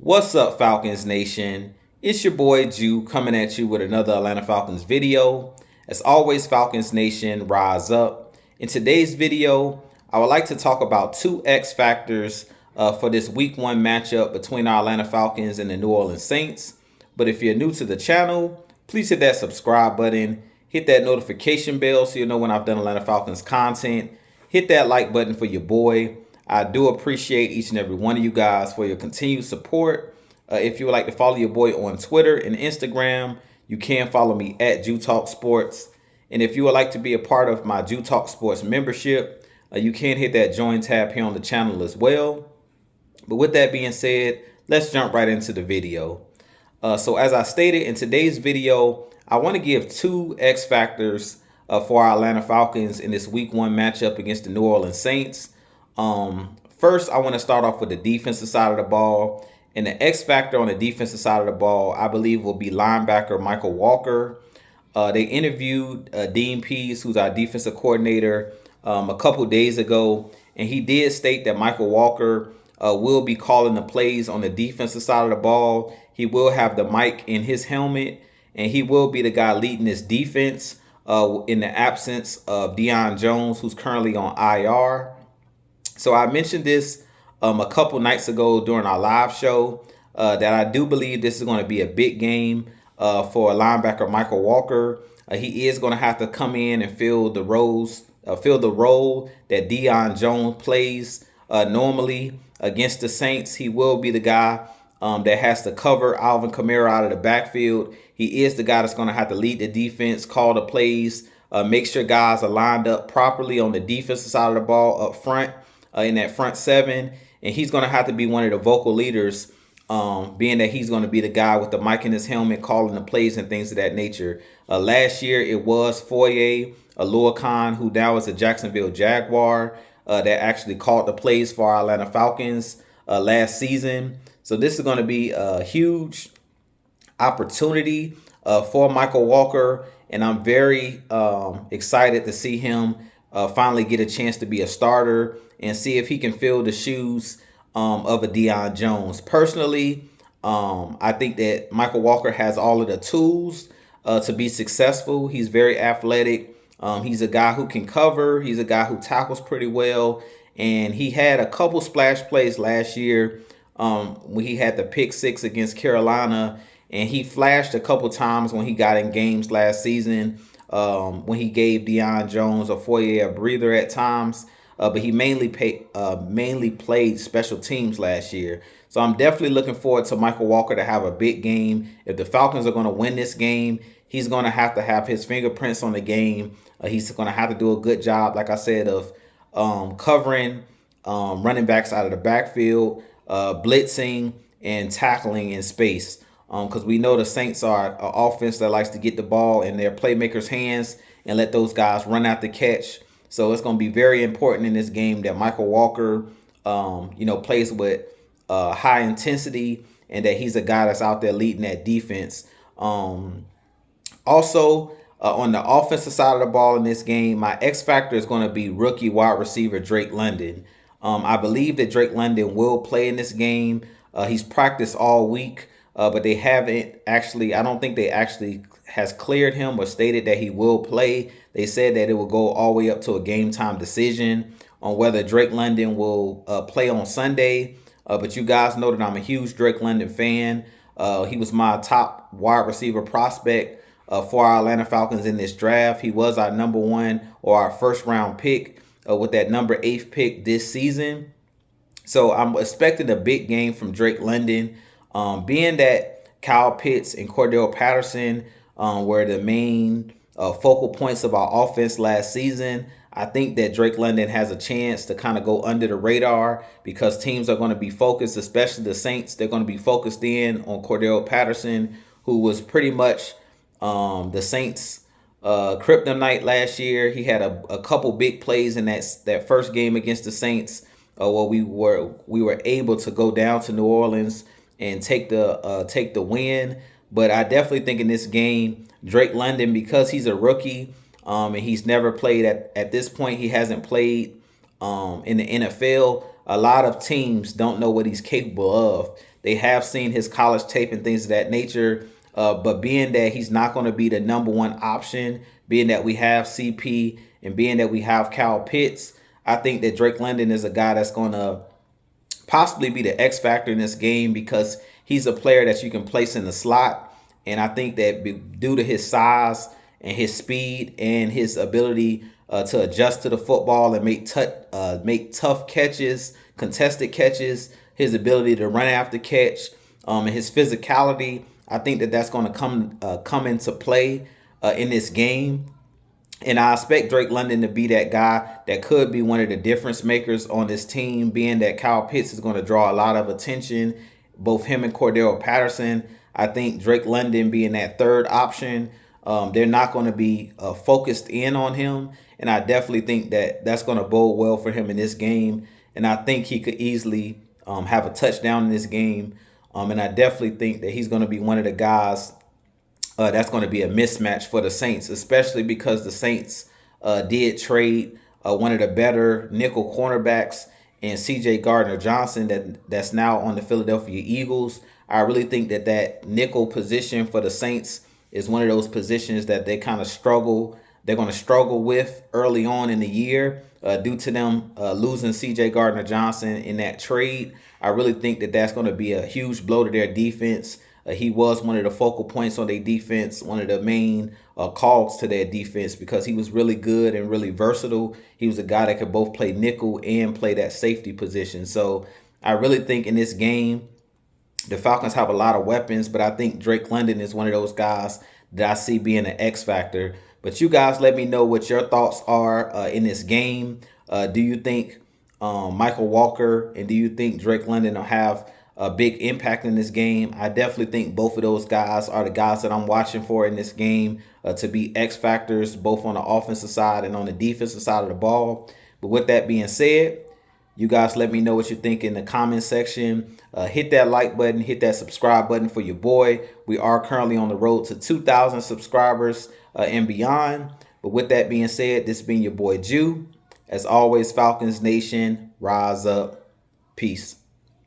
What's up, Falcons Nation? It's your boy Jew coming at you with another Atlanta Falcons video. As always, Falcons Nation, rise up. In today's video, I would like to talk about two X factors for this Week 1 matchup between our Atlanta Falcons and the New Orleans Saints. But if you're new to the channel, please hit that subscribe button, hit that notification bell so you'll know when I've done Atlanta Falcons content. Hit that like button for your boy. I do appreciate each and every one of you guys for your continued support. If you would like to follow your boy on Twitter and Instagram, you can follow me at Jew Talk Sports. And if you would like to be a part of my Jew Talk Sports membership, you can hit that join tab here on the channel as well. But with that being said, let's jump right into the video. So as I stated in today's video, I want to give two X factors for our Atlanta Falcons in this Week 1 matchup against the New Orleans Saints. First, I want to start off with the defensive side of the ball. And the X factor on the defensive side of the ball, I believe, will be linebacker Michael Walker. They interviewed Dean Pease, who's our defensive coordinator, a couple days ago. And he did state that Michael Walker will be calling the plays on the defensive side of the ball. He will have the mic in his helmet, and he will be the guy leading this defense in the absence of Deion Jones, who's currently on IR. So I mentioned this a couple nights ago during our live show that I do believe this is going to be a big game for linebacker Michael Walker. He is going to have to come in and fill the role that Deion Jones plays normally against the Saints. He will be the guy that has to cover Alvin Kamara out of the backfield. He is the guy that's going to have to lead the defense, call the plays, make sure guys are lined up properly on the defensive side of the ball up front. In that front seven, and he's going to have to be one of the vocal leaders, being that he's going to be the guy with the mic in his helmet calling the plays and things of that nature. Last year, it was Foye Oluokun, who now is a Jacksonville Jaguar, that actually called the plays for our Atlanta Falcons last season. So this is going to be a huge opportunity for Michael Walker, and I'm very excited to see him finally get a chance to be a starter and see if he can fill the shoes of a Deion Jones. Personally, I think that Michael Walker has all of the tools to be successful. He's very athletic. He's a guy who can cover. He's a guy who tackles pretty well. And he had a couple splash plays last year when he had the pick six against Carolina. And he flashed a couple times when he got in games last season when he gave Deion Jones or Foye a breather at times. But he mainly played special teams last year. So I'm definitely looking forward to Michael Walker to have a big game. If the Falcons are going to win this game, he's going to have his fingerprints on the game. He's going to have to do a good job, like I said, of covering running backs out of the backfield, blitzing, and tackling in space. Because we know the Saints are an offense that likes to get the ball in their playmakers' hands and let those guys run out the catch. So it's going to be very important in this game that Michael Walker, plays with high intensity and that he's a guy that's out there leading that defense. Also, on the offensive side of the ball in this game, my X factor is going to be rookie wide receiver Drake London. I believe that Drake London will play in this game. He's practiced all week, but they haven't actually, I don't think they actually has cleared him or stated that he will play. They said that it will go all the way up to a game time decision on whether Drake London will play on Sunday. But you guys know that I'm a huge Drake London fan. He was my top wide receiver prospect for our Atlanta Falcons in this draft. He was our number one or our first round pick with that number 8 pick this season. So I'm expecting a big game from Drake London, being that Kyle Pitts and Cordell Patterson were the main focal points of our offense last season. I think that Drake London has a chance to kind of go under the radar because teams are going to be focused, especially the Saints. They're going to be focused in on Cordell Patterson, who was pretty much the Saints' kryptonite last year. He had a couple big plays in that first game against the Saints, where we were able to go down to New Orleans and take the win. But I definitely think in this game, Drake London, because he's a rookie and he's never played at this point, he hasn't played in the NFL. a lot of teams don't know what he's capable of. They have seen his college tape and things of that nature, but being that he's not going to be the number one option, being that we have CP and being that we have Kyle Pitts, I think that Drake London is a guy that's going to possibly be the X factor in this game because he's a player that you can place in the slot. And I think that due to his size and his speed and his ability to adjust to the football and make tough catches, contested catches, his ability to run after catch, and his physicality, I think that that's going to come into play in this game. And I expect Drake London to be that guy that could be one of the difference makers on this team, being that Kyle Pitts is going to draw a lot of attention, both him and Cordell Patterson. I think Drake London being that third option, they're not going to be focused in on him. And I definitely think that that's going to bode well for him in this game. And I think he could easily have a touchdown in this game. And I definitely think that he's going to be one of the guys that's going to be a mismatch for the Saints, especially because the Saints did trade one of the better nickel cornerbacks in C.J. Gardner-Johnson that's now on the Philadelphia Eagles. I really think that that nickel position for the Saints is one of those positions that they kind of struggle. They're going to struggle with early on in the year due to them losing C.J. Gardner-Johnson in that trade. I really think that that's going to be a huge blow to their defense. He was one of the focal points on their defense, one of the main cogs to their defense because he was really good and really versatile. He was a guy that could both play nickel and play that safety position. So I really think in this game, the Falcons have a lot of weapons, but I think Drake London is one of those guys that I see being an X factor. But you guys let me know what your thoughts are in this game. Do you think Michael Walker and do you think Drake London will have a big impact in this game? I definitely think both of those guys are the guys that I'm watching for in this game to be X factors, both on the offensive side and on the defensive side of the ball. But with that being said, you guys let me know what you think in the comment section. Hit that like button, hit that subscribe button for your boy. We are currently on the road to 2,000 subscribers and beyond. But with that being said, this has been your boy Jew. As always, Falcons Nation, rise up. Peace.